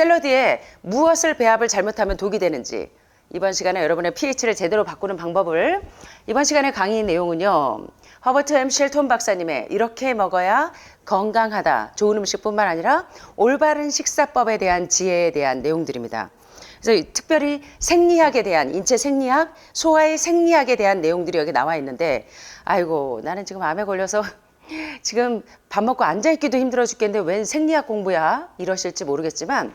샐러드에 무엇을 배합을 잘못하면 독이 되는지, 이번 시간에 여러분의 pH를 제대로 바꾸는 방법을, 이번 시간의 강의 내용은요, 허버트 M. 쉘톤 박사님의 이렇게 먹어야 건강하다, 좋은 음식뿐만 아니라 올바른 식사법에 대한 지혜에 대한 내용들입니다. 그래서 특별히 생리학에 대한, 인체 생리학, 소화의 생리학에 대한 내용들이 여기 나와 있는데, 아이고 나는 지금 암에 걸려서 지금 밥 먹고 앉아있기도 힘들어 죽겠는데 웬 생리학 공부야? 이러실지 모르겠지만,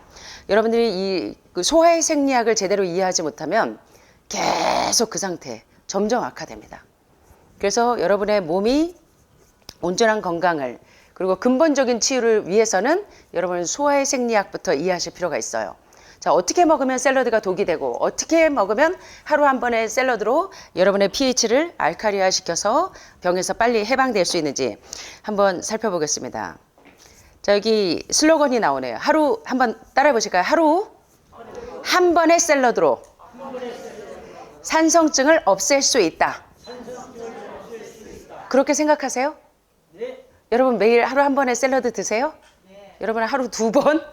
여러분들이 그 소화의 생리학을 제대로 이해하지 못하면 계속 그 상태, 점점 악화됩니다. 그래서 여러분의 몸이 온전한 건강을, 그리고 근본적인 치유를 위해서는 여러분은 소화의 생리학부터 이해하실 필요가 있어요. 자, 어떻게 먹으면 샐러드가 독이 되고, 어떻게 먹으면 하루 한 번의 샐러드로 여러분의 pH를 알칼리화 시켜서 병에서 빨리 해방될 수 있는지 한번 살펴보겠습니다. 자, 여기 슬로건이 나오네요. 하루 한번 따라해 보실까요? 하루 한 번의 샐러드로 산성증을 없앨 수 있다. 그렇게 생각하세요? 네. 여러분 매일 하루 한 번의 샐러드 드세요? 네. 여러분은 하루 2번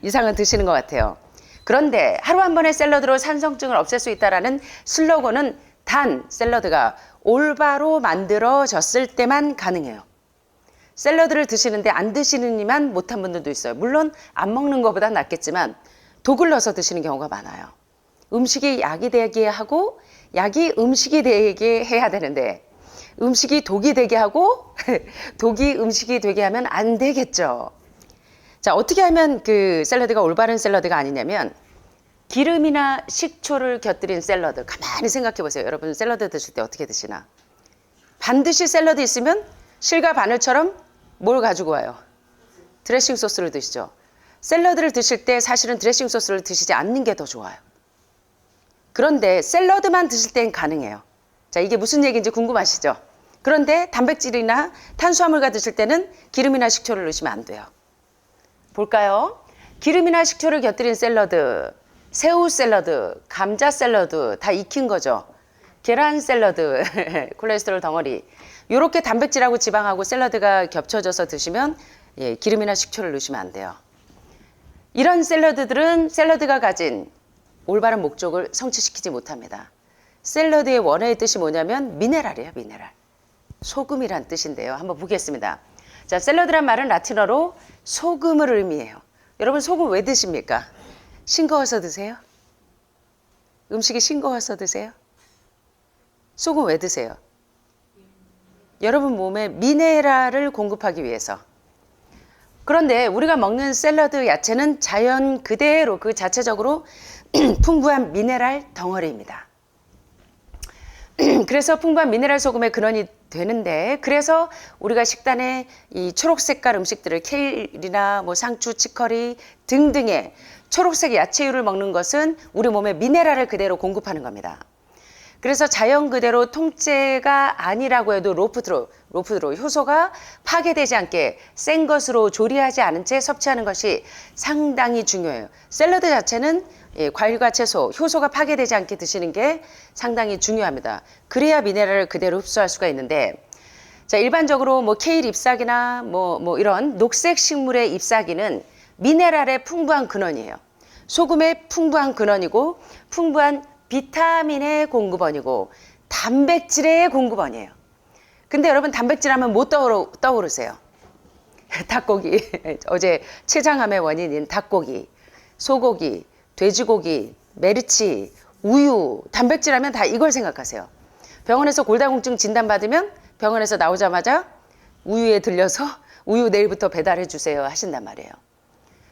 이상은 드시는 것 같아요. 그런데 하루 한 번의 샐러드로 산성증을 없앨 수 있다라는 슬로건은 단 샐러드가 올바로 만들어졌을 때만 가능해요. 샐러드를 드시는데 안 드시는 이만 못한 분들도 있어요. 물론 안 먹는 것보다 낫겠지만 독을 넣어서 드시는 경우가 많아요. 음식이 약이 되게 하고 약이 음식이 되게 해야 되는데, 음식이 독이 되게 하고 독이 음식이 되게 하면 안 되겠죠. 자, 어떻게 하면 그 샐러드가 올바른 샐러드가 아니냐면, 기름이나 식초를 곁들인 샐러드. 가만히 생각해 보세요. 여러분 샐러드 드실 때 어떻게 드시나? 반드시 샐러드 있으면 실과 바늘처럼 뭘 가지고 와요? 드레싱 소스를 드시죠. 샐러드를 드실 때 사실은 드레싱 소스를 드시지 않는 게 더 좋아요. 그런데 샐러드만 드실 땐 가능해요. 자, 이게 무슨 얘기인지 궁금하시죠? 그런데 단백질이나 탄수화물과 드실 때는 기름이나 식초를 넣으시면 안 돼요. 볼까요? 기름이나 식초를 곁들인 샐러드, 새우 샐러드, 감자 샐러드 다 익힌 거죠. 계란 샐러드, 콜레스테롤 덩어리. 이렇게 단백질하고 지방하고 샐러드가 겹쳐져서 드시면 기름이나 식초를 넣으시면 안 돼요. 이런 샐러드들은 샐러드가 가진 올바른 목적을 성취시키지 못합니다. 샐러드의 원어의 뜻이 뭐냐면 미네랄이에요, 미네랄. 소금이란 뜻인데요. 한번 보겠습니다. 자, 샐러드란 말은 라틴어로 소금을 의미해요. 여러분 소금 왜 드십니까? 싱거워서 드세요? 음식이 싱거워서 드세요? 소금 왜 드세요? 여러분 몸에 미네랄을 공급하기 위해서. 그런데 우리가 먹는 샐러드 야채는 자연 그대로 그 자체적으로 풍부한 미네랄 덩어리입니다. 그래서 풍부한 미네랄 소금의 근원이 되는데, 그래서 우리가 식단에 이 초록색깔 음식들을 케일이나 뭐 상추, 치커리 등등의 초록색 야채류를 먹는 것은 우리 몸에 미네랄을 그대로 공급하는 겁니다. 그래서 자연 그대로 통째가 아니라고 해도 로프드로 효소가 파괴되지 않게 센 것으로 조리하지 않은 채 섭취하는 것이 상당히 중요해요. 샐러드 자체는 과일과 채소, 효소가 파괴되지 않게 드시는 게 상당히 중요합니다. 그래야 미네랄을 그대로 흡수할 수가 있는데, 자, 일반적으로 뭐 케일 잎사귀나 뭐 이런 녹색 식물의 잎사귀는 미네랄의 풍부한 근원이에요. 소금의 풍부한 근원이고, 풍부한 비타민의 공급원이고, 단백질의 공급원이에요. 근데 여러분 단백질 하면 뭐 떠오르세요? 닭고기. 어제 췌장암의 원인인 닭고기, 소고기, 돼지고기, 메르치, 우유, 단백질 하면 다 이걸 생각하세요. 병원에서 골다공증 진단받으면 병원에서 나오자마자 우유에 들려서 우유 내일부터 배달해 주세요 하신단 말이에요.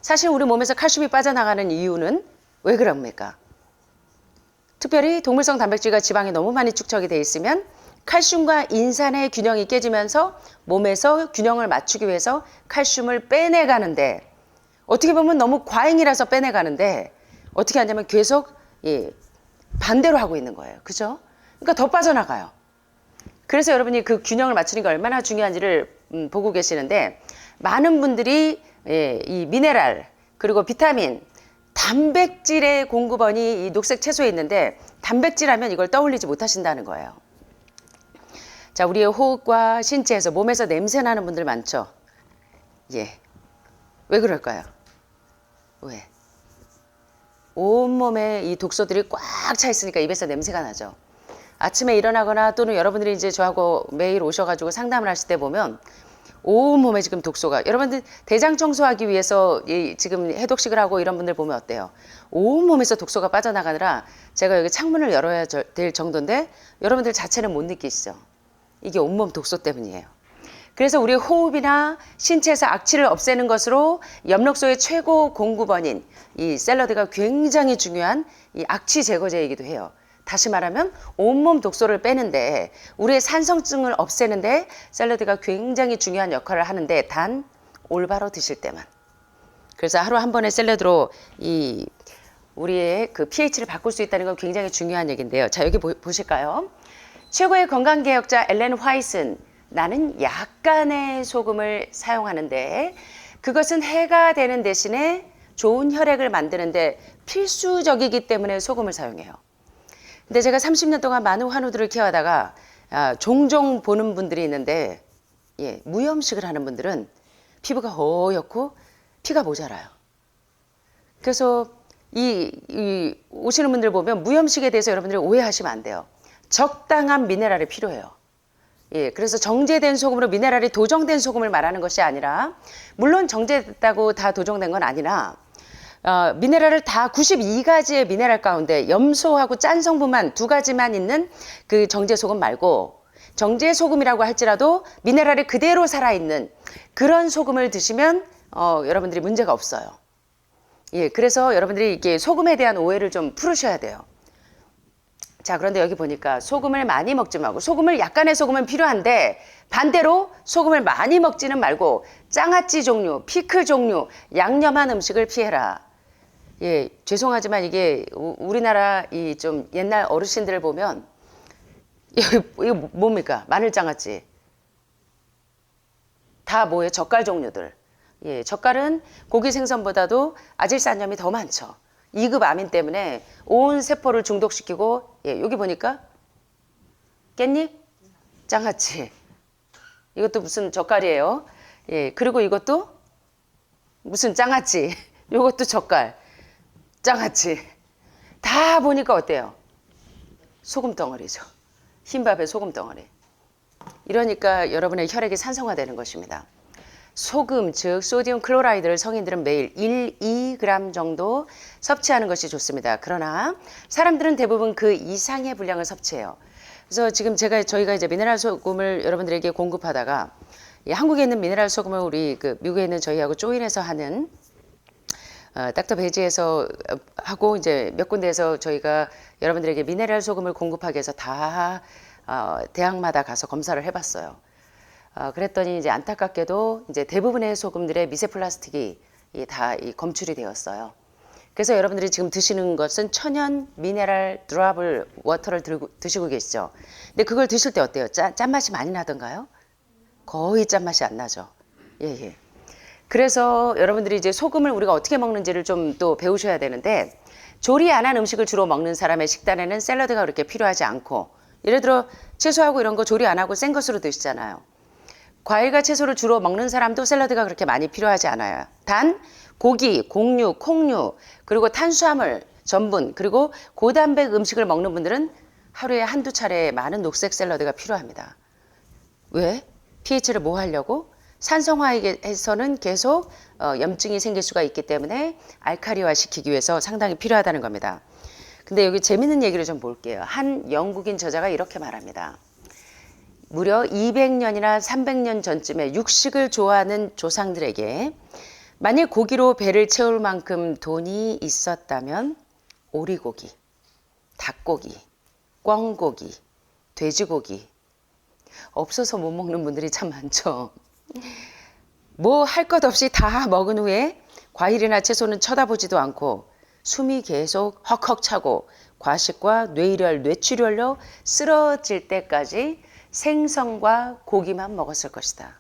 사실 우리 몸에서 칼슘이 빠져나가는 이유는 왜 그럽니까? 특별히 동물성 단백질과 지방이 너무 많이 축적이 돼 있으면 칼슘과 인산의 균형이 깨지면서 몸에서 균형을 맞추기 위해서 칼슘을 빼내가는데, 어떻게 보면 너무 과잉이라서 빼내가는데 어떻게 하냐면 계속 반대로 하고 있는 거예요. 그죠? 그러니까 더 빠져나가요. 그래서 여러분이 그 균형을 맞추는 게 얼마나 중요한지를 보고 계시는데, 많은 분들이 이 미네랄 그리고 비타민, 단백질의 공급원이 이 녹색 채소에 있는데 단백질 하면 이걸 떠올리지 못하신다는 거예요. 자, 우리의 호흡과 신체에서 몸에서 냄새 나는 분들 많죠? 예. 왜 그럴까요? 왜? 온몸에 이 독소들이 꽉 차 있으니까 입에서 냄새가 나죠. 아침에 일어나거나 또는 여러분들이 이제 저하고 매일 오셔가지고 상담을 하실 때 보면 온몸에 지금 독소가, 여러분들 대장 청소하기 위해서 지금 해독식을 하고 이런 분들 보면 어때요? 온몸에서 독소가 빠져나가느라 제가 여기 창문을 열어야 될 정도인데 여러분들 자체는 못 느끼시죠? 이게 온몸 독소 때문이에요. 그래서 우리 호흡이나 신체에서 악취를 없애는 것으로 엽록소의 최고 공급원인 이 샐러드가 굉장히 중요한 이 악취 제거제이기도 해요. 다시 말하면 온몸 독소를 빼는데 우리의 산성증을 없애는데 샐러드가 굉장히 중요한 역할을 하는데 단 올바로 드실 때만. 그래서 하루 한 번의 샐러드로 이 우리의 그 pH를 바꿀 수 있다는 건 굉장히 중요한 얘기인데요. 자, 여기 보실까요? 최고의 건강개혁자 엘렌 화이트는 나는 약간의 소금을 사용하는데 그것은 해가 되는 대신에 좋은 혈액을 만드는데 필수적이기 때문에 소금을 사용해요. 근데 제가 30년 동안 많은 환우들을 케어하다가 종종 보는 분들이 있는데 무염식을 하는 분들은 피부가 허옇고 피가 모자라요. 그래서 이 오시는 분들 보면 무염식에 대해서 여러분들이 오해하시면 안 돼요. 적당한 미네랄이 필요해요. 그래서 정제된 소금으로 미네랄이 도정된 소금을 말하는 것이 아니라 물론 정제됐다고 다 도정된 건 아니라 미네랄을 다 92가지의 미네랄 가운데 염소하고 짠 성분만 2가지만 있는 그 정제 소금 말고 정제 소금이라고 할지라도 미네랄이 그대로 살아있는 그런 소금을 드시면 여러분들이 문제가 없어요. 그래서 여러분들이 이게 소금에 대한 오해를 좀 풀으셔야 돼요. 자, 그런데 여기 보니까 소금을 많이 먹지 말고 약간의 소금은 필요한데 반대로 소금을 많이 먹지는 말고 장아찌 종류, 피클 종류, 양념한 음식을 피해라. 죄송하지만 이게 우리나라 이 좀 옛날 어르신들을 보면 이거 뭡니까? 마늘장아찌. 다 뭐예요? 젓갈 종류들. 젓갈은 고기 생선보다도 아질산염이 더 많죠. 2급 아민 때문에 온 세포를 중독시키고 여기 보니까 깻잎, 장아찌 이것도 무슨 젓갈이에요. 그리고 이것도 무슨 장아찌 이것도 젓갈, 장아찌 다 보니까 어때요? 소금 덩어리죠. 흰밥에 소금 덩어리. 이러니까 여러분의 혈액이 산성화되는 것입니다. 소금, 즉 소디움 클로라이드를 성인들은 매일 1, 2g 정도 섭취하는 것이 좋습니다. 그러나 사람들은 대부분 그 이상의 분량을 섭취해요. 그래서 지금 저희가 이제 미네랄 소금을 여러분들에게 공급하다가 한국에 있는 미네랄 소금을 우리 미국에 있는 저희하고 조인해서 하는 닥터 베지에서 하고 이제 몇 군데에서 저희가 여러분들에게 미네랄 소금을 공급하기 위해서 다 대학마다 가서 검사를 해봤어요. 그랬더니 이제 안타깝게도 이제 대부분의 소금들의 미세 플라스틱이 다 검출이 되었어요. 그래서 여러분들이 지금 드시는 것은 천연 미네랄 드랍을 워터를 드시고 계시죠. 근데 그걸 드실 때 어때요? 짠맛이 많이 나던가요? 거의 짠맛이 안 나죠. 그래서 여러분들이 이제 소금을 우리가 어떻게 먹는지를 좀 또 배우셔야 되는데 조리 안 한 음식을 주로 먹는 사람의 식단에는 샐러드가 그렇게 필요하지 않고 예를 들어 채소하고 이런 거 조리 안 하고 생 것으로 드시잖아요. 과일과 채소를 주로 먹는 사람도 샐러드가 그렇게 많이 필요하지 않아요. 단 고기, 곡류, 콩류, 그리고 탄수화물, 전분, 그리고 고단백 음식을 먹는 분들은 하루에 한두 차례 많은 녹색 샐러드가 필요합니다. 왜? pH를 뭐 하려고? 산성화에서는 계속 염증이 생길 수가 있기 때문에 알칼리화 시키기 위해서 상당히 필요하다는 겁니다. 근데 여기 재밌는 얘기를 좀 볼게요. 한 영국인 저자가 이렇게 말합니다. 무려 200년이나 300년 전쯤에 육식을 좋아하는 조상들에게 만일 고기로 배를 채울 만큼 돈이 있었다면 오리고기, 닭고기, 꿩고기, 돼지고기 없어서 못 먹는 분들이 참 많죠. 뭐 할 것 없이 다 먹은 후에 과일이나 채소는 쳐다보지도 않고 숨이 계속 헉헉 차고 과식과 뇌일혈, 뇌출혈로 쓰러질 때까지 생선과 고기만 먹었을 것이다.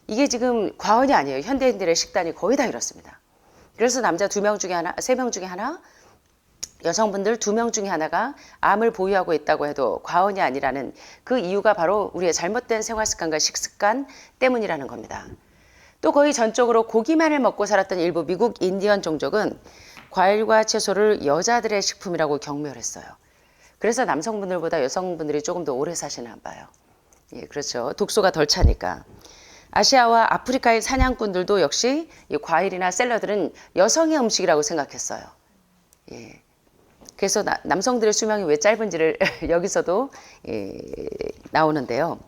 이게 지금 과언이 아니에요. 현대인들의 식단이 거의 다 이렇습니다. 그래서 남자 2명 중에 하나, 3명 중에 하나, 여성분들 2명 중에 하나가 암을 보유하고 있다고 해도 과언이 아니라는 그 이유가 바로 우리의 잘못된 생활습관과 식습관 때문이라는 겁니다. 또 거의 전적으로 고기만을 먹고 살았던 일부 미국 인디언 종족은 과일과 채소를 여자들의 식품이라고 경멸했어요. 그래서 남성분들보다 여성분들이 조금 더 오래 사시나 봐요. 예, 그렇죠. 독소가 덜 차니까. 아시아와 아프리카의 사냥꾼들도 역시 이 과일이나 샐러드는 여성의 음식이라고 생각했어요. 예. 그래서 남성들의 수명이 왜 짧은지를 여기서도 나오는데요.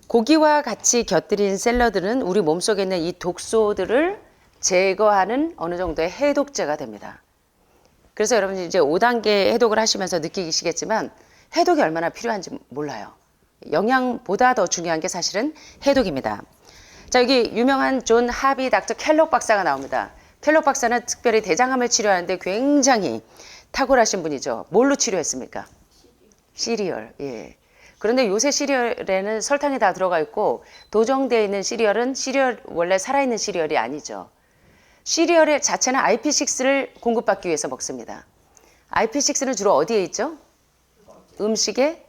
고기와 같이 곁들인 샐러드는 우리 몸속에 있는 이 독소들을 제거하는 어느 정도의 해독제가 됩니다. 그래서 여러분이 이제 5단계 해독을 하시면서 느끼시겠지만 해독이 얼마나 필요한지 몰라요. 영양보다 더 중요한 게 사실은 해독입니다. 자, 여기 유명한 존 하비 닥터 켈록 박사가 나옵니다. 켈록 박사는 특별히 대장암을 치료하는데 굉장히 탁월하신 분이죠. 뭘로 치료했습니까? 시리얼. 예. 그런데 요새 시리얼에는 설탕이 다 들어가 있고 도정되어 있는 시리얼은 원래 살아있는 시리얼이 아니죠. 시리얼의 자체는 IP6를 공급받기 위해서 먹습니다. IP6는 주로 어디에 있죠? 음식에,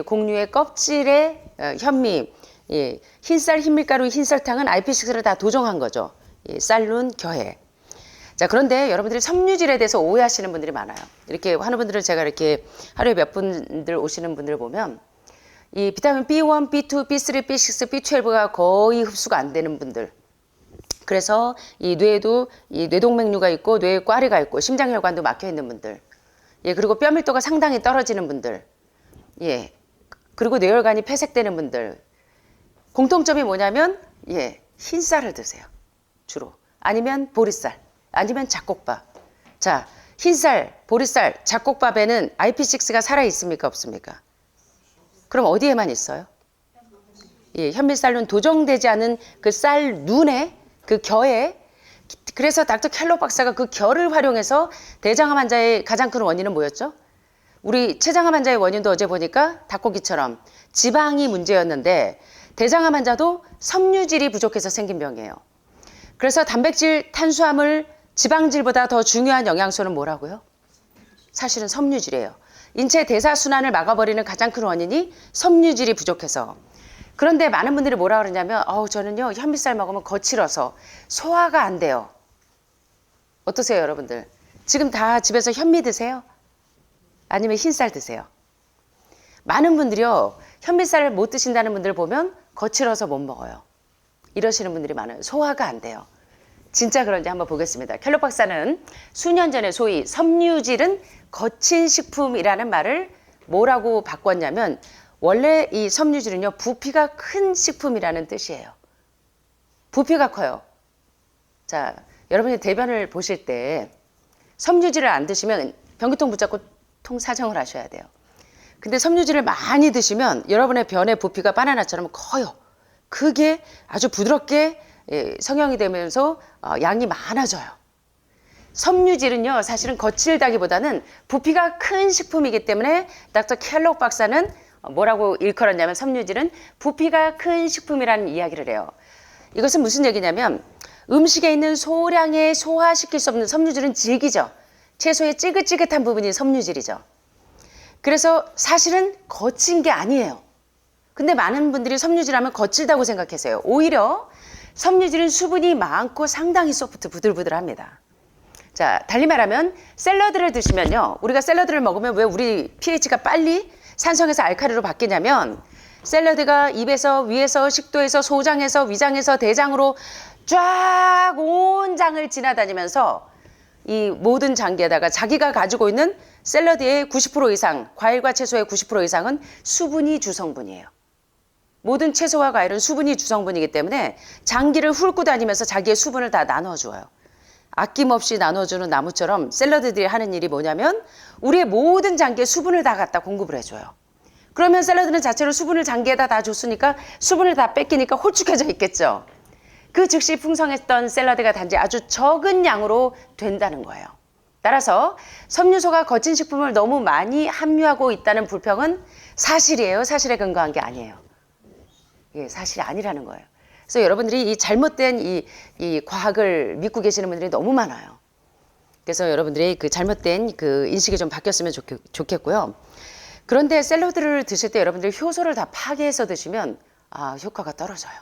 곡류의 껍질에 현미, 흰쌀, 흰밀가루, 흰설탕은 IP6를 다 도정한 거죠. 쌀룬, 겨해. 자, 그런데 여러분들이 섬유질에 대해서 오해하시는 분들이 많아요. 이렇게 하는 분들을 제가 이렇게 하루에 몇 분들 오시는 분들 보면 이 비타민 B1, B2, B3, B6, B12가 거의 흡수가 안 되는 분들. 그래서 이 뇌에도 이 뇌동맥류가 있고 뇌에 꽈리가 있고 심장혈관도 막혀 있는 분들. 예, 그리고 뼈 밀도가 상당히 떨어지는 분들. 예. 그리고 뇌혈관이 폐색되는 분들. 공통점이 뭐냐면 흰쌀을 드세요. 주로. 아니면 보리쌀. 아니면 잡곡밥. 자, 흰쌀, 보리쌀, 잡곡밥에는 IP6가 살아 있습니까? 없습니까? 그럼 어디에만 있어요? 현미쌀룬 도정되지 않은 그 쌀눈에 그 겨에 그래서 닥터 켈록 박사가 그 겨를 활용해서 대장암 환자의 가장 큰 원인은 뭐였죠? 우리 췌장암 환자의 원인도 어제 보니까 닭고기처럼 지방이 문제였는데 대장암 환자도 섬유질이 부족해서 생긴 병이에요. 그래서 단백질, 탄수화물, 지방질보다 더 중요한 영양소는 뭐라고요? 사실은 섬유질이에요. 인체 대사순환을 막아버리는 가장 큰 원인이 섬유질이 부족해서. 그런데 많은 분들이 뭐라 그러냐면 저는요 현미쌀 먹으면 거칠어서 소화가 안 돼요. 어떠세요 여러분들? 지금 다 집에서 현미 드세요? 아니면 흰쌀 드세요? 많은 분들이요 현미쌀을 못 드신다는 분들 보면 거칠어서 못 먹어요. 이러시는 분들이 많아요. 소화가 안 돼요. 진짜 그런지 한번 보겠습니다. 켈록 박사는 수년 전에 소위 섬유질은 거친 식품이라는 말을 뭐라고 바꿨냐면 원래 이 섬유질은요 부피가 큰 식품이라는 뜻이에요. 부피가 커요. 자, 여러분이 대변을 보실 때 섬유질을 안 드시면 변기통 붙잡고 통 사정을 하셔야 돼요. 근데 섬유질을 많이 드시면 여러분의 변의 부피가 바나나처럼 커요. 그게 아주 부드럽게 성형이 되면서 양이 많아져요. 섬유질은요 사실은 거칠다기보다는 부피가 큰 식품이기 때문에 닥터 켈록 박사는 뭐라고 일컬었냐면 섬유질은 부피가 큰 식품이라는 이야기를 해요. 이것은 무슨 얘기냐면 음식에 있는 소량의 소화시킬 수 없는 섬유질은 질기죠. 채소의 찌긋찌긋한 부분이 섬유질이죠. 그래서 사실은 거친 게 아니에요. 근데 많은 분들이 섬유질 하면 거칠다고 생각하세요. 오히려 섬유질은 수분이 많고 상당히 소프트, 부들부들합니다. 자, 달리 말하면 샐러드를 드시면요. 우리가 샐러드를 먹으면 왜 우리 pH가 빨리 산성에서 알칼리로 바뀌냐면 샐러드가 입에서, 위에서, 식도에서, 소장에서, 위장에서, 대장으로 쫙 온 장을 지나다니면서 이 모든 장기에다가 자기가 가지고 있는 샐러드의 90% 이상, 과일과 채소의 90% 이상은 수분이 주성분이에요. 모든 채소와 과일은 수분이 주성분이기 때문에 장기를 훑고 다니면서 자기의 수분을 다 나눠줘요. 아낌없이 나눠주는 나무처럼 샐러드들이 하는 일이 뭐냐면 우리의 모든 장기에 수분을 다 갖다 공급을 해줘요. 그러면 샐러드는 자체로 수분을 장기에다 다 줬으니까 수분을 다 뺏기니까 홀쭉해져 있겠죠. 그 즉시 풍성했던 샐러드가 단지 아주 적은 양으로 된다는 거예요. 따라서 섬유소가 거친 식품을 너무 많이 함유하고 있다는 불평은 사실이에요. 사실에 근거한 게 아니에요. 사실이 아니라는 거예요. 그래서 여러분들이 이 잘못된 이 과학을 믿고 계시는 분들이 너무 많아요. 그래서 여러분들이 그 잘못된 그 인식이 좀 바뀌었으면 좋겠고요. 그런데 샐러드를 드실 때 여러분들이 효소를 다 파괴해서 드시면 효과가 떨어져요.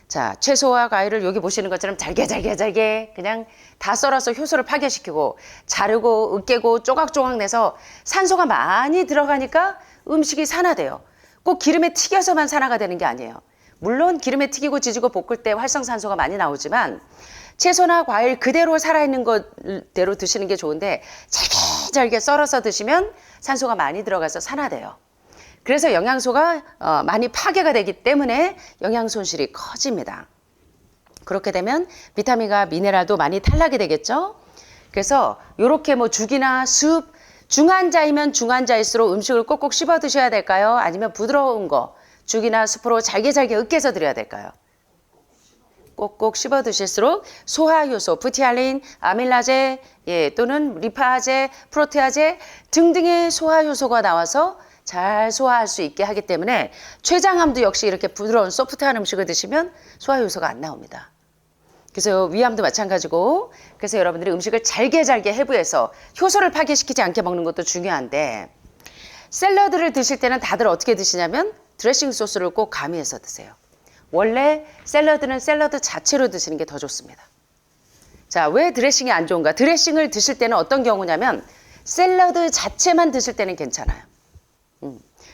자, 채소와 과일을 여기 보시는 것처럼 잘게 그냥 다 썰어서 효소를 파괴시키고 자르고 으깨고 조각조각 내서 산소가 많이 들어가니까 음식이 산화돼요. 꼭 기름에 튀겨서만 산화가 되는 게 아니에요. 물론 기름에 튀기고 지지고 볶을 때 활성산소가 많이 나오지만 채소나 과일 그대로 살아있는 것대로 드시는 게 좋은데 잘게 썰어서 드시면 산소가 많이 들어가서 산화돼요. 그래서 영양소가 많이 파괴가 되기 때문에 영양 손실이 커집니다. 그렇게 되면 비타민과 미네랄도 많이 탈락이 되겠죠. 그래서 이렇게 뭐 죽이나 숲, 중환자이면 중환자일수록 음식을 꼭꼭 씹어 드셔야 될까요? 아니면 부드러운 거 죽이나 숲으로 잘게 으깨서 드려야 될까요? 꼭꼭 씹어 드실수록 소화효소, 부티알린, 아밀라제, 또는 리파제, 프로테아제 등등의 소화효소가 나와서 잘 소화할 수 있게 하기 때문에 췌장암도 역시 이렇게 부드러운 소프트한 음식을 드시면 소화효소가 안 나옵니다. 그래서 위암도 마찬가지고, 그래서 여러분들이 음식을 잘게 해부해서 효소를 파괴시키지 않게 먹는 것도 중요한데, 샐러드를 드실 때는 다들 어떻게 드시냐면 드레싱 소스를 꼭 가미해서 드세요. 원래 샐러드는 샐러드 자체로 드시는 게 더 좋습니다. 자, 왜 드레싱이 안 좋은가? 드레싱을 드실 때는 어떤 경우냐면 샐러드 자체만 드실 때는 괜찮아요.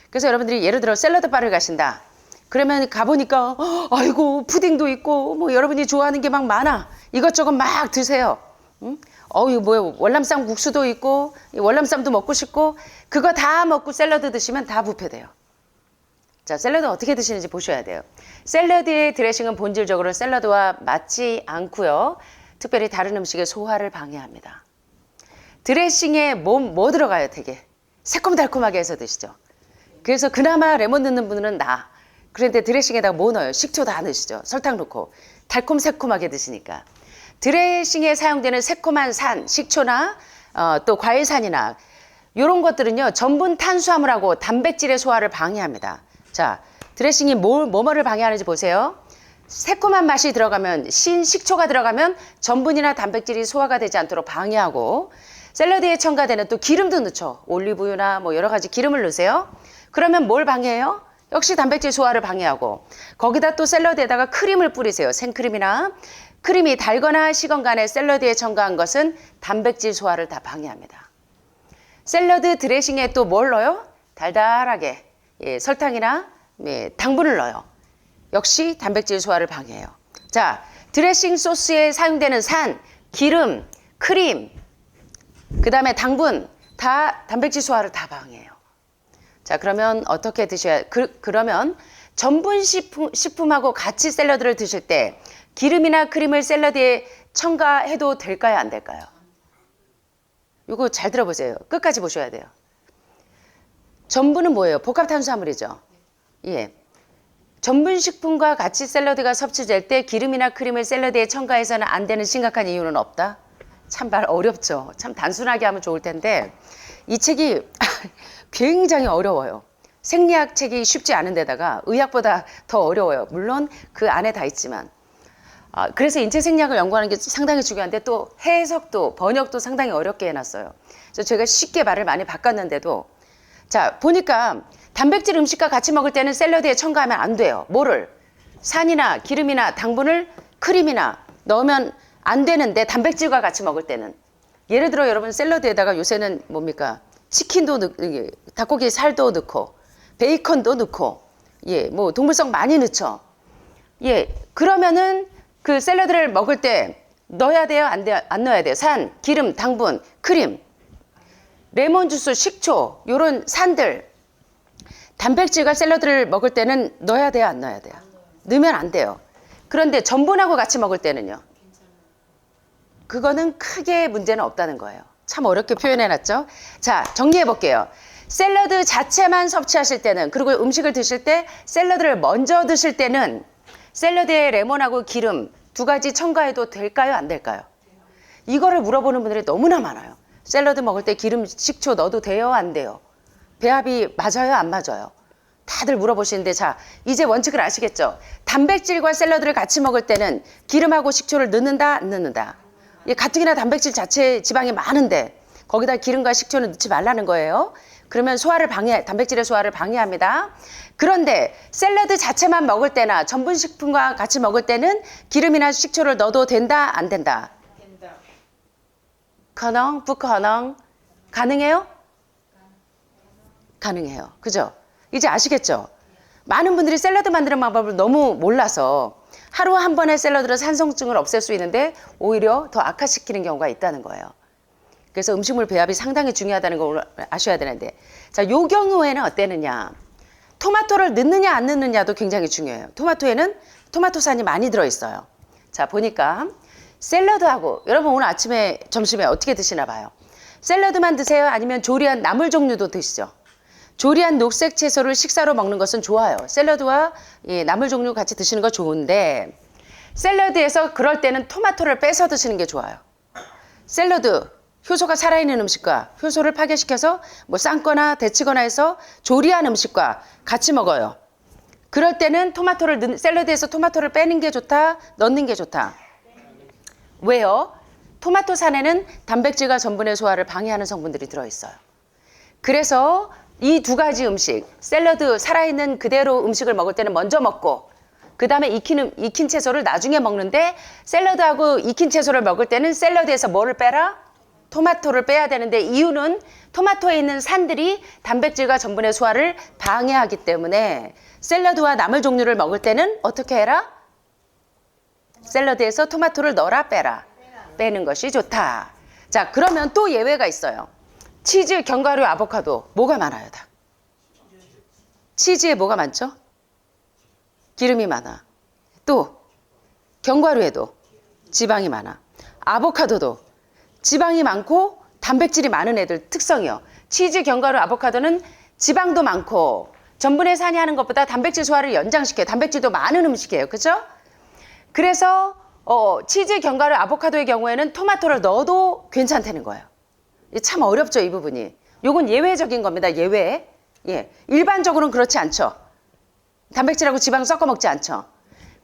그래서 여러분들이 예를 들어 샐러드 바를 가신다. 그러면 가보니까 아이고 푸딩도 있고 뭐 여러분이 좋아하는 게 막 많아. 이것저것 막 드세요. 이거 뭐야, 월남쌈 국수도 있고 월남쌈도 먹고 싶고 그거 다 먹고 샐러드 드시면 다 부패돼요. 자, 샐러드 어떻게 드시는지 보셔야 돼요. 샐러드의 드레싱은 본질적으로 샐러드와 맞지 않고요. 특별히 다른 음식의 소화를 방해합니다. 드레싱에 뭐 들어가요? 되게 새콤달콤하게 해서 드시죠. 그래서 그나마 레몬 넣는 분은 그런데 드레싱에다가 뭐 넣어요? 식초 다 넣으시죠. 설탕 넣고 달콤새콤하게 드시니까. 드레싱에 사용되는 새콤한 산, 식초나 또 과일산이나 이런 것들은요, 전분 탄수화물하고 단백질의 소화를 방해합니다. 자, 드레싱이 뭐를 방해하는지 보세요. 새콤한 맛이 들어가면, 식초가 들어가면 전분이나 단백질이 소화가 되지 않도록 방해하고, 샐러드에 첨가되는 또 기름도 넣죠. 올리브유나 뭐 여러 가지 기름을 넣으세요. 그러면 뭘 방해해요? 역시 단백질 소화를 방해하고, 거기다 또 샐러드에다가 크림을 뿌리세요. 생크림이나 크림이 달거나 식은 간에 샐러드에 첨가한 것은 단백질 소화를 다 방해합니다. 샐러드 드레싱에 또 뭘 넣어요? 달달하게 설탕이나 당분을 넣어요. 역시 단백질 소화를 방해해요. 자, 드레싱 소스에 사용되는 산, 기름, 크림, 그 다음에 당분 다 단백질 소화를 다 방해해요. 자, 그러면 어떻게 드셔야, 그러면 전분 식품하고 같이 샐러드를 드실 때 기름이나 크림을 샐러드에 첨가해도 될까요? 안 될까요? 이거 잘 들어보세요. 끝까지 보셔야 돼요. 전분은 뭐예요? 복합탄수화물이죠. 예. 전분 식품과 같이 샐러드가 섭취될 때 기름이나 크림을 샐러드에 첨가해서는 안 되는 심각한 이유는 없다? 참 말 어렵죠. 참 단순하게 하면 좋을 텐데 이 책이 굉장히 어려워요. 생리학 책이 쉽지 않은 데다가 의학보다 더 어려워요. 물론 그 안에 다 있지만. 그래서 인체 생리학을 연구하는 게 상당히 중요한데 또 해석도 번역도 상당히 어렵게 해놨어요. 그래서 제가 쉽게 말을 많이 바꿨는데도 자, 보니까 단백질 음식과 같이 먹을 때는 샐러드에 첨가하면 안 돼요. 뭐를? 산이나 기름이나 당분을 크림이나 넣으면 안 되는데 단백질과 같이 먹을 때는. 예를 들어 여러분 샐러드에다가 요새는 뭡니까? 치킨도 닭고기 살도 넣고 베이컨도 넣고 뭐 동물성 많이 넣죠. 그러면은 그 샐러드를 먹을 때 넣어야 돼요? 안 넣어야 돼요? 산, 기름, 당분, 크림, 레몬 주스, 식초 요런 산들 단백질과 샐러드를 먹을 때는 넣어야 돼요? 안 넣어야 돼요? 넣으면 안 돼요. 그런데 전분하고 같이 먹을 때는요? 그거는 크게 문제는 없다는 거예요. 참 어렵게 표현해놨죠? 자, 정리해볼게요. 샐러드 자체만 섭취하실 때는, 그리고 음식을 드실 때 샐러드를 먼저 드실 때는 샐러드에 레몬하고 기름 두 가지 첨가해도 될까요? 안 될까요? 이거를 물어보는 분들이 너무나 많아요. 샐러드 먹을 때 기름, 식초 넣어도 돼요? 안 돼요? 배합이 맞아요? 안 맞아요? 다들 물어보시는데 자, 이제 원칙을 아시겠죠? 단백질과 샐러드를 같이 먹을 때는 기름하고 식초를 넣는다? 안 넣는다? 가뜩이나 단백질 자체 지방이 많은데 거기다 기름과 식초는 넣지 말라는 거예요. 그러면 단백질의 소화를 방해합니다. 그런데 샐러드 자체만 먹을 때나 전분식품과 같이 먹을 때는 기름이나 식초를 넣어도 된다, 안 된다? 된다. 가능해요? 가능해요. 그죠? 이제 아시겠죠? 많은 분들이 샐러드 만드는 방법을 너무 몰라서 하루 한 번의 샐러드로 산성증을 없앨 수 있는데 오히려 더 악화시키는 경우가 있다는 거예요. 그래서 음식물 배합이 상당히 중요하다는 걸 아셔야 되는데, 자, 요 경우에는 어때느냐? 토마토를 넣느냐 안 넣느냐도 굉장히 중요해요. 토마토에는 토마토산이 많이 들어있어요. 자, 보니까 샐러드하고 여러분 오늘 아침에 점심에 어떻게 드시나 봐요. 샐러드만 드세요? 아니면 조리한 나물 종류도 드시죠? 조리한 녹색 채소를 식사로 먹는 것은 좋아요. 샐러드와 나물 종류 같이 드시는 거 좋은데, 샐러드에서 그럴 때는 토마토를 빼서 드시는 게 좋아요. 샐러드 효소가 살아있는 음식과 효소를 파괴시켜서 뭐 삶거나 데치거나 해서 조리한 음식과 같이 먹어요. 그럴 때는 샐러드에서 토마토를 빼는 게 좋다, 넣는 게 좋다. 왜요? 토마토산에는 단백질과 전분의 소화를 방해하는 성분들이 들어있어요. 그래서 이 두 가지 음식, 샐러드 살아있는 그대로 음식을 먹을 때는 먼저 먹고, 그 다음에 익힌 채소를 나중에 먹는데, 샐러드하고 익힌 채소를 먹을 때는 샐러드에서 뭐를 빼라? 토마토를 빼야 되는데, 이유는 토마토에 있는 산들이 단백질과 전분의 소화를 방해하기 때문에 샐러드와 나물 종류를 먹을 때는 어떻게 해라? 샐러드에서 토마토를 넣어라, 빼라? 빼는 것이 좋다. 자, 그러면 또 예외가 있어요. 치즈, 견과류, 아보카도 뭐가 많아요? 다 치즈에 뭐가 많죠? 기름이 많아. 또 견과류에도 지방이 많아. 아보카도도 지방이 많고 단백질이 많은 애들 특성이요. 치즈, 견과류, 아보카도는 지방도 많고 전분의 산이 하는 것보다 단백질 소화를 연장시켜요. 단백질도 많은 음식이에요. 그죠? 그래서 치즈, 견과류, 아보카도의 경우에는 토마토를 넣어도 괜찮다는 거예요. 참 어렵죠, 이 부분이. 요건 예외적인 겁니다. 예외. 예. 일반적으로는 그렇지 않죠. 단백질하고 지방 섞어 먹지 않죠.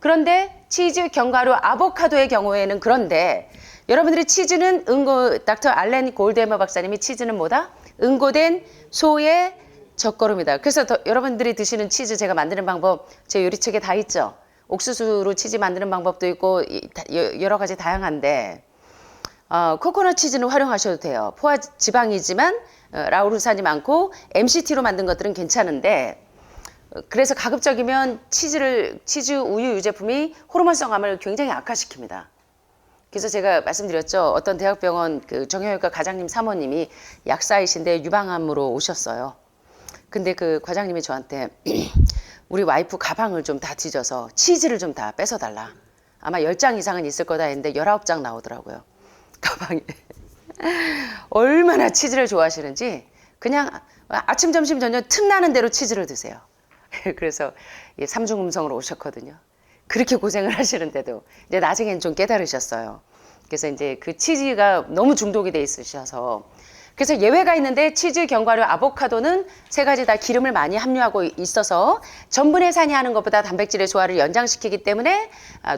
그런데 치즈, 견과류, 아보카도의 경우에는 그런데 여러분들이 치즈는 닥터 알렌 골드헤머 박사님이 치즈는 뭐다? 응고된 소의 젖거름이다. 그래서 여러분들이 드시는 치즈 제가 만드는 방법 제 요리책에 다 있죠. 옥수수로 치즈 만드는 방법도 있고 여러 가지 다양한데 코코넛 치즈는 활용하셔도 돼요. 포화 지방이지만 라우르산이 많고 MCT로 만든 것들은 괜찮은데, 그래서 가급적이면 치즈 우유 유제품이 호르몬성함을 굉장히 악화시킵니다. 그래서 제가 말씀드렸죠. 어떤 대학병원 그 정형외과 과장님 사모님이 약사이신데 유방암으로 오셨어요. 근데 그 과장님이 저한테 우리 와이프 가방을 좀 다 뒤져서 치즈를 좀 다 뺏어달라. 아마 10장 이상은 있을 거다 했는데 19장 나오더라고요. 가방에. 얼마나 치즈를 좋아하시는지 그냥 아침, 점심, 저녁 틈나는 대로 치즈를 드세요. 그래서 삼중음성으로 오셨거든요. 그렇게 고생을 하시는데도 이제 나중엔 좀 깨달으셨어요. 그래서 이제 그 치즈가 너무 중독이 돼 있으셔서, 그래서 예외가 있는데 치즈, 견과류, 아보카도는 세 가지 다 기름을 많이 함유하고 있어서 전분의 산이 하는 것보다 단백질의 소화를 연장시키기 때문에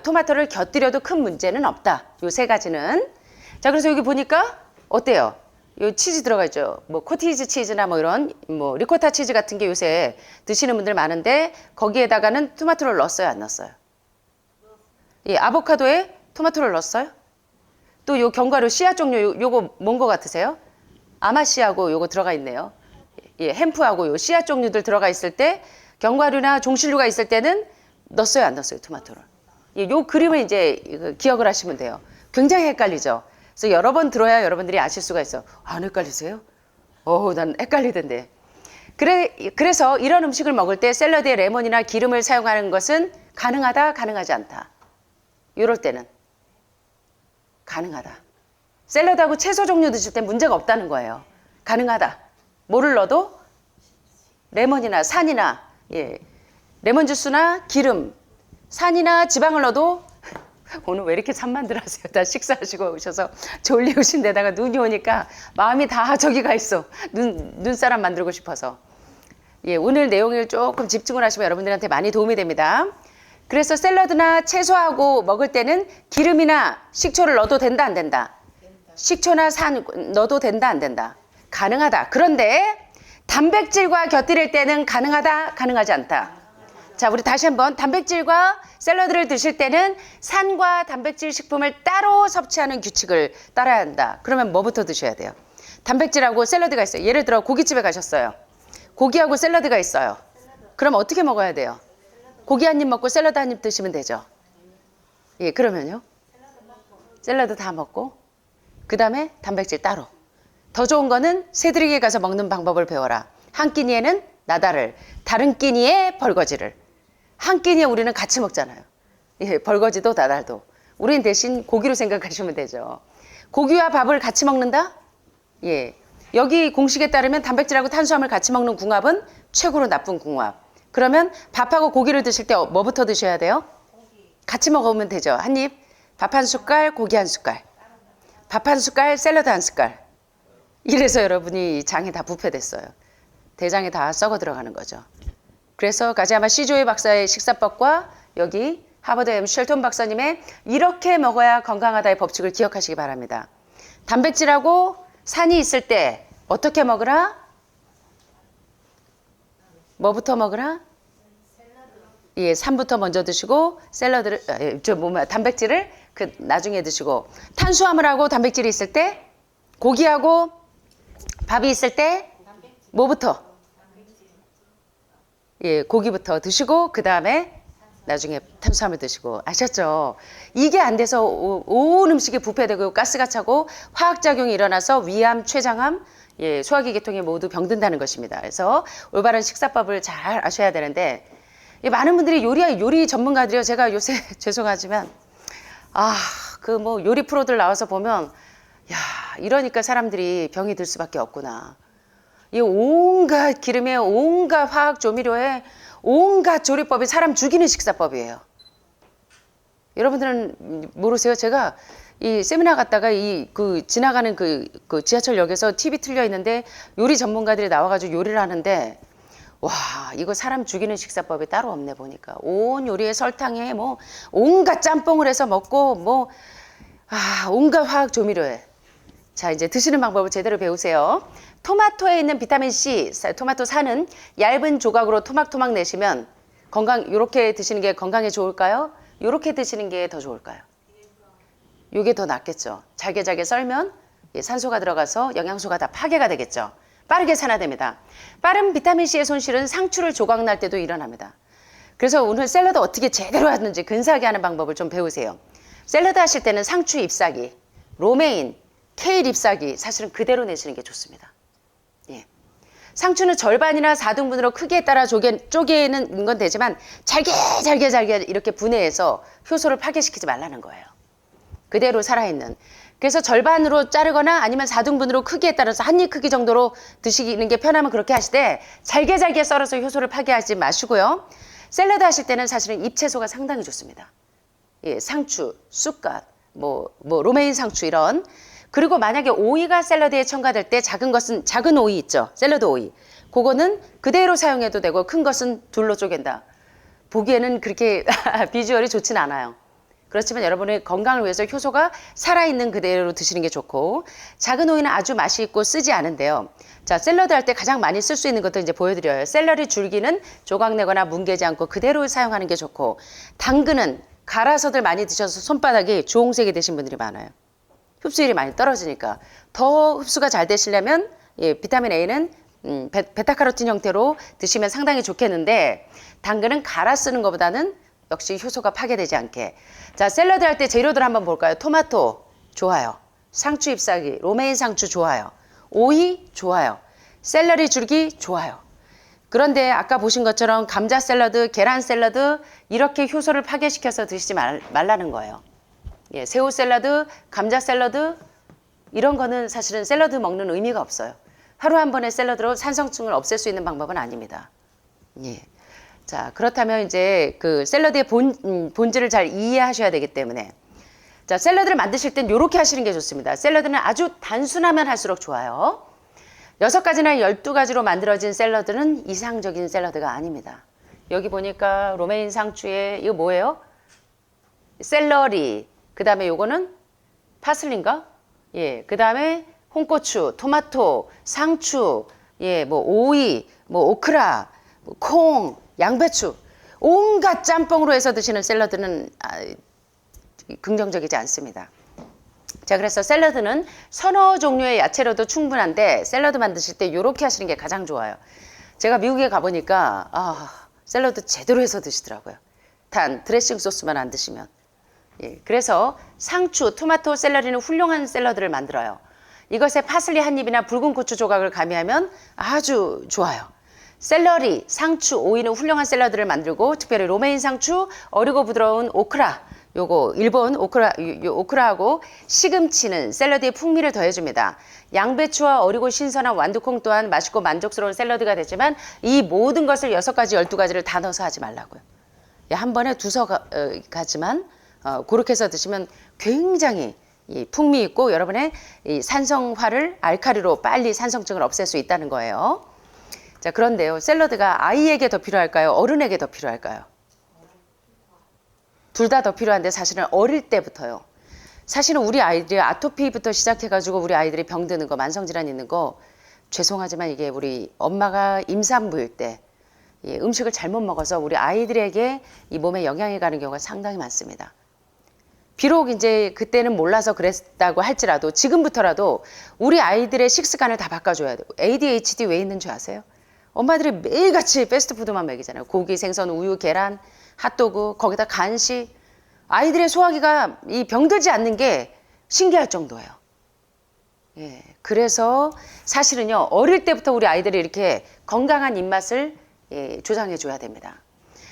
토마토를 곁들여도 큰 문제는 없다. 요 세 가지는. 자, 그래서 여기 보니까 어때요? 요 치즈 들어가 있죠. 뭐 코티지 치즈나 뭐 이런 뭐 리코타 치즈 같은 게 요새 드시는 분들 많은데 거기에다가는 토마토를 넣었어요, 안 넣었어요? 예, 아보카도에 토마토를 넣었어요? 또 요 견과류 씨앗 종류 요거 뭔 거 같으세요? 아마씨하고 요거 들어가 있네요. 예, 햄프하고 요 씨앗 종류들 들어가 있을 때 견과류나 종실류가 있을 때는 넣었어요, 안 넣었어요, 토마토를? 예, 요 그림을 이제 기억을 하시면 돼요. 굉장히 헷갈리죠. 그래서 여러 번 들어야 여러분들이 아실 수가 있어요. 안 헷갈리세요? 난 헷갈리던데. 그래서 이런 음식을 먹을 때 샐러드에 레몬이나 기름을 사용하는 것은 가능하다, 가능하지 않다. 이럴 때는 가능하다. 샐러드하고 채소 종류 드실 때 문제가 없다는 거예요. 가능하다. 뭐를 넣어도 레몬이나 산이나 레몬 주스나 기름, 산이나 지방을 넣어도 오늘 왜 이렇게 산만들 하세요? 다 식사하시고 오셔서 졸리우신 데다가 눈이 오니까 마음이 다 저기 가 있어. 눈사람 만들고 싶어서. 예, 오늘 내용을 조금 집중을 하시면 여러분들한테 많이 도움이 됩니다. 그래서 샐러드나 채소하고 먹을 때는 기름이나 식초를 넣어도 된다, 안 된다? 식초나 산 넣어도 된다, 안 된다? 가능하다. 그런데 단백질과 곁들일 때는 가능하다, 가능하지 않다. 자, 우리 다시 한번 단백질과 샐러드를 드실 때는 산과 단백질 식품을 따로 섭취하는 규칙을 따라야 한다. 그러면 뭐부터 드셔야 돼요? 단백질하고 샐러드가 있어요. 예를 들어 고깃집에 가셨어요. 고기하고 샐러드가 있어요. 그럼 어떻게 먹어야 돼요? 고기 한 입 먹고 샐러드 한 입 드시면 되죠. 예, 그러면요. 샐러드 다 먹고 그 다음에 단백질 따로. 더 좋은 거는 새들에게 가서 먹는 방법을 배워라. 한 끼니에는 나다를, 다른 끼니에 벌거지를. 한 끼니에 우리는 같이 먹잖아요. 예, 벌거지도 나달도. 우리는 대신 고기로 생각하시면 되죠. 고기와 밥을 같이 먹는다? 예. 여기 공식에 따르면 단백질하고 탄수화물 같이 먹는 궁합은 최고로 나쁜 궁합. 그러면 밥하고 고기를 드실 때 뭐부터 드셔야 돼요? 같이 먹으면 되죠. 한 입, 밥 한 숟갈, 고기 한 숟갈. 밥 한 숟갈, 샐러드 한 숟갈. 이래서 여러분이 장이 다 부패됐어요. 대장에 다 썩어 들어가는 거죠. 그래서 가지야마 시조이 박사의 식사법과 여기 하버드 M 쉘턴 박사님의 이렇게 먹어야 건강하다의 법칙을 기억하시기 바랍니다. 단백질하고 산이 있을 때 어떻게 먹으라? 뭐부터 먹으라? 예, 산부터 먼저 드시고 샐러드를 단백질을 나중에 드시고 탄수화물하고 단백질이 있을 때 고기하고 밥이 있을 때 뭐부터? 예, 고기부터 드시고 그 다음에 나중에 탄수화물 드시고 아셨죠? 이게 안 돼서 온 음식이 부패되고 가스가 차고 화학작용이 일어나서 위암, 췌장암, 예, 소화기 계통이 모두 병든다는 것입니다. 그래서 올바른 식사법을 잘 아셔야 되는데 많은 분들이 요리 전문가들이요. 제가 요새 죄송하지만 그 뭐 요리 프로들 나와서 보면 야, 이러니까 사람들이 병이 들 수밖에 없구나. 이 온갖 기름에 온갖 화학 조미료에 온갖 조리법이 사람 죽이는 식사법이에요. 여러분들은 모르세요? 제가 이 세미나 갔다가 지나가는 그 지하철역에서 TV 틀려 있는데 요리 전문가들이 나와가지고 요리를 하는데 와, 이거 사람 죽이는 식사법이 따로 없네 보니까. 온 요리에 설탕에 뭐 온갖 짬뽕을 해서 먹고 온갖 화학 조미료에. 자, 이제 드시는 방법을 제대로 배우세요. 토마토에 있는 비타민 C, 토마토 산은 얇은 조각으로 토막토막 내시면 요렇게 드시는 게 건강에 좋을까요? 요렇게 드시는 게 더 좋을까요? 요게 더 낫겠죠. 잘게 썰면 산소가 들어가서 영양소가 다 파괴가 되겠죠. 빠르게 산화됩니다. 빠른 비타민 C의 손실은 상추를 조각 날 때도 일어납니다. 그래서 오늘 샐러드 어떻게 제대로 하는지 근사하게 하는 방법을 좀 배우세요. 샐러드 하실 때는 상추 잎사귀, 로메인, 케일 잎사귀 사실은 그대로 내시는 게 좋습니다. 예. 상추는 절반이나 4등분으로 크기에 따라 쪼개는 건 되지만 잘게 이렇게 분해해서 효소를 파괴시키지 말라는 거예요. 그대로 살아있는. 그래서 절반으로 자르거나 아니면 4등분으로 크기에 따라서 한 입 크기 정도로 드시는 게 편하면 그렇게 하시되 잘게 썰어서 효소를 파괴하지 마시고요. 샐러드 하실 때는 사실은 잎채소가 상당히 좋습니다. 예, 상추, 쑥갓, 로메인 상추 이런. 그리고 만약에 오이가 샐러드에 첨가될 때 작은 오이 있죠. 샐러드 오이. 그거는 그대로 사용해도 되고 큰 것은 둘로 쪼갠다. 보기에는 그렇게 비주얼이 좋진 않아요. 그렇지만 여러분의 건강을 위해서 효소가 살아있는 그대로 드시는 게 좋고 작은 오이는 아주 맛이 있고 쓰지 않은데요. 자, 샐러드 할 때 가장 많이 쓸 수 있는 것도 이제 보여드려요. 샐러리 줄기는 조각 내거나 뭉개지 않고 그대로 사용하는 게 좋고 당근은 갈아서들 많이 드셔서 손바닥이 주홍색이 되신 분들이 많아요. 흡수율이 많이 떨어지니까 더 흡수가 잘 되시려면 비타민 A는 베타카로틴 형태로 드시면 상당히 좋겠는데 당근은 갈아 쓰는 것보다는 역시 효소가 파괴되지 않게. 자, 샐러드 할 때 재료들 한번 볼까요? 토마토 좋아요. 상추 잎사귀, 로메인 상추 좋아요. 오이 좋아요. 샐러리 줄기 좋아요. 그런데 아까 보신 것처럼 감자 샐러드, 계란 샐러드 이렇게 효소를 파괴시켜서 드시지 말라는 거예요. 예, 새우 샐러드, 감자 샐러드 이런 거는 사실은 샐러드 먹는 의미가 없어요. 하루 한 번의 샐러드로 산성증을 없앨 수 있는 방법은 아닙니다. 예. 자, 그렇다면 이제 그 샐러드의 본질을 잘 이해하셔야 되기 때문에 자, 샐러드를 만드실 땐 이렇게 하시는 게 좋습니다. 샐러드는 아주 단순하면 할수록 좋아요. 6가지나 12가지로 만들어진 샐러드는 이상적인 샐러드가 아닙니다. 여기 보니까 로메인 상추에 이거 뭐예요? 샐러리, 그 다음에 요거는 파슬리인가? 예, 그 다음에 홍고추, 토마토, 상추, 예, 뭐 오이, 뭐 오크라, 뭐 콩, 양배추, 온갖 짬뽕으로 해서 드시는 샐러드는 긍정적이지 않습니다. 자, 그래서 샐러드는 서너 종류의 야채로도 충분한데 샐러드 만드실 때 이렇게 하시는 게 가장 좋아요. 제가 미국에 가보니까 샐러드 제대로 해서 드시더라고요. 단 드레싱 소스만 안 드시면. 예, 그래서 상추, 토마토, 샐러리는 훌륭한 샐러드를 만들어요. 이것에 파슬리 한 입이나 붉은 고추 조각을 가미하면 아주 좋아요. 샐러리, 상추, 오이는 훌륭한 샐러드를 만들고 특별히 로메인 상추, 어리고 부드러운 오크라, 요거 일본 오크라하고 시금치는 샐러드의 풍미를 더해줍니다. 양배추와 어리고 신선한 완두콩 또한 맛있고 만족스러운 샐러드가 되지만 이 모든 것을 6가지, 12가지를 다 넣어서 하지 말라고요. 한 번에 두서 가지만 그렇게 해서 드시면 굉장히 풍미 있고 여러분의 이 산성화를 알칼리로 빨리 산성증을 없앨 수 있다는 거예요. 자, 그런데요, 샐러드가 아이에게 더 필요할까요? 어른에게 더 필요할까요? 둘 다 더 필요한데 사실은 어릴 때부터요. 사실은 우리 아이들이 아토피부터 시작해가지고 우리 아이들이 병드는 거, 만성질환 있는 거 죄송하지만 이게 우리 엄마가 임산부일 때 음식을 잘못 먹어서 우리 아이들에게 이 몸에 영향이 가는 경우가 상당히 많습니다. 비록 이제 그때는 몰라서 그랬다고 할지라도 지금부터라도 우리 아이들의 식습관을 다 바꿔줘야 돼요. ADHD 왜 있는 줄 아세요? 엄마들이 매일같이 패스트푸드만 먹이잖아요. 고기, 생선, 우유, 계란, 핫도그, 거기다 간식. 아이들의 소화기가 이 병들지 않는 게 신기할 정도예요. 예, 그래서 사실은요, 어릴 때부터 우리 아이들이 이렇게 건강한 입맛을 조장해 줘야 됩니다.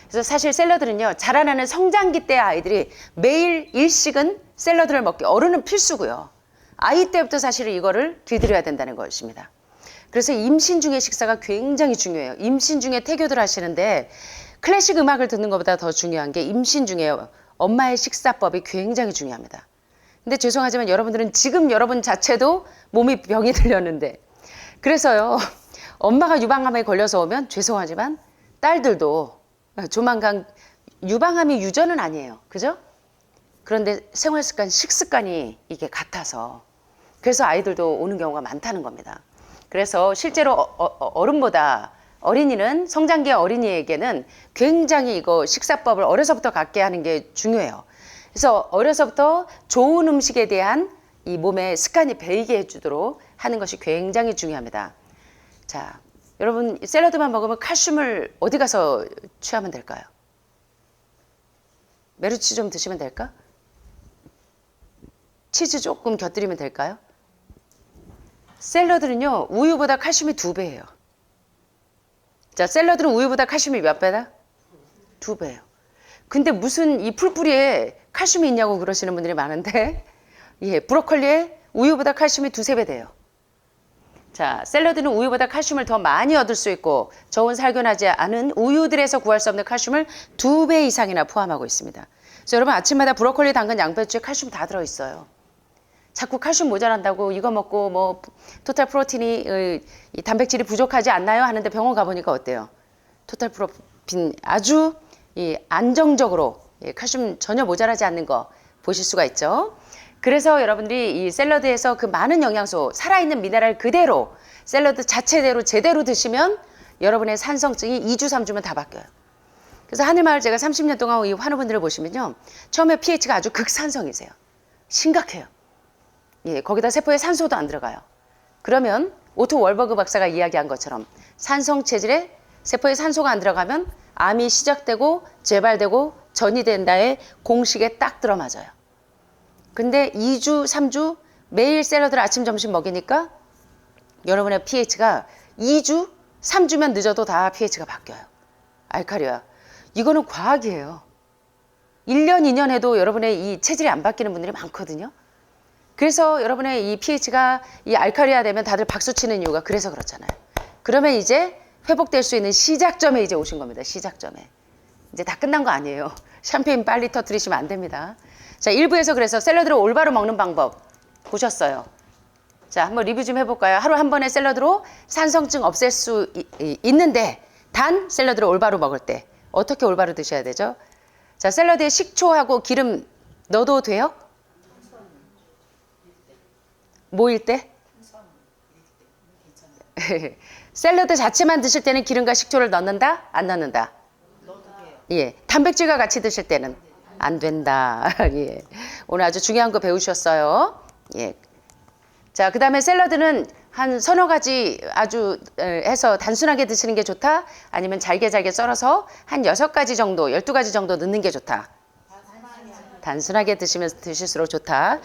그래서 사실 샐러드는요, 자라나는 성장기 때 아이들이 매일 일식은 샐러드를 먹기, 어른은 필수고요. 아이 때부터 사실은 이거를 길들여야 된다는 것입니다. 그래서 임신 중의 식사가 굉장히 중요해요. 임신 중에 태교들 하시는데 클래식 음악을 듣는 것보다 더 중요한 게 임신 중에 엄마의 식사법이 굉장히 중요합니다. 근데 죄송하지만 여러분들은 지금 여러분 자체도 몸이 병이 들렸는데 그래서요, 엄마가 유방암에 걸려서 오면 죄송하지만 딸들도 조만간 유방암이 유전은 아니에요. 그죠? 그런데 생활습관, 식습관이 이게 같아서 그래서 아이들도 오는 경우가 많다는 겁니다. 그래서 실제로 어른보다 어린이는 성장기 어린이에게는 굉장히 이거 식사법을 어려서부터 갖게 하는 게 중요해요. 그래서 어려서부터 좋은 음식에 대한 이 몸의 습관이 배이게 해주도록 하는 것이 굉장히 중요합니다. 자, 여러분 샐러드만 먹으면 칼슘을 어디 가서 취하면 될까요? 메르치 좀 드시면 될까? 치즈 조금 곁들이면 될까요? 샐러드는요, 우유보다 칼슘이 2배예요. 자, 샐러드는 우유보다 칼슘이 몇 배다? 2배예요. 근데 무슨 이 풀뿌리에 칼슘이 있냐고 그러시는 분들이 많은데, 예, 브로콜리에 우유보다 칼슘이 2~3배 돼요. 자, 샐러드는 우유보다 칼슘을 더 많이 얻을 수 있고 저온 살균하지 않은 우유들에서 구할 수 없는 칼슘을 2배 이상이나 포함하고 있습니다. 그래서 여러분 아침마다 브로콜리, 당근, 양배추에 칼슘 다 들어있어요. 자꾸 칼슘 모자란다고 이거 먹고 뭐 토탈 프로틴이 이 단백질이 부족하지 않나요? 하는데 병원 가보니까 어때요? 토탈 프로틴 아주 안정적으로 칼슘 전혀 모자라지 않는 거 보실 수가 있죠. 그래서 여러분들이 이 샐러드에서 그 많은 영양소, 살아있는 미네랄 그대로 샐러드 자체대로 제대로 드시면 여러분의 산성증이 2주, 3주면 다 바뀌어요. 그래서 하늘마을 제가 30년 동안 이 환우분들을 보시면요. 처음에 pH가 아주 극산성이세요. 심각해요. 예, 거기다 세포에 산소도 안 들어가요. 그러면 오토 월버그 박사가 이야기한 것처럼 산성 체질에 세포에 산소가 안 들어가면 암이 시작되고 재발되고 전이 된다의 공식에 딱 들어맞아요. 근데 2주, 3주 매일 샐러드를 아침, 점심 먹이니까 여러분의 pH가 2주, 3주면 늦어도 다 pH가 바뀌어요. 알칼리화. 이거는 과학이에요. 1년, 2년 해도 여러분의 이 체질이 안 바뀌는 분들이 많거든요. 그래서 여러분의 이 pH가 이 알칼리화 되면 다들 박수치는 이유가 그래서 그렇잖아요. 그러면 이제 회복될 수 있는 시작점에 이제 오신 겁니다. 시작점에. 이제 다 끝난 거 아니에요. 샴페인 빨리 터뜨리시면 안 됩니다. 자, 1부에서 그래서 샐러드를 올바로 먹는 방법 보셨어요. 자, 한번 리뷰 좀 해볼까요? 하루 한 번에 샐러드로 산성증 없앨 수 있는데 단 샐러드를 올바로 먹을 때 어떻게 올바로 드셔야 되죠? 자, 샐러드에 식초하고 기름 넣어도 돼요? 모일 때? 샐러드 자체만 드실 때는 기름과 식초를 넣는다? 안 넣는다? 예. 단백질과 같이 드실 때는 안 된다. 예. 오늘 아주 중요한 거 배우셨어요. 예. 자, 그 다음에 샐러드는 한 서너 가지 아주 해서 단순하게 드시는 게 좋다? 아니면 잘게 썰어서 한 6가지 정도, 12가지 정도 넣는 게 좋다? 단순하게 드실수록 좋다.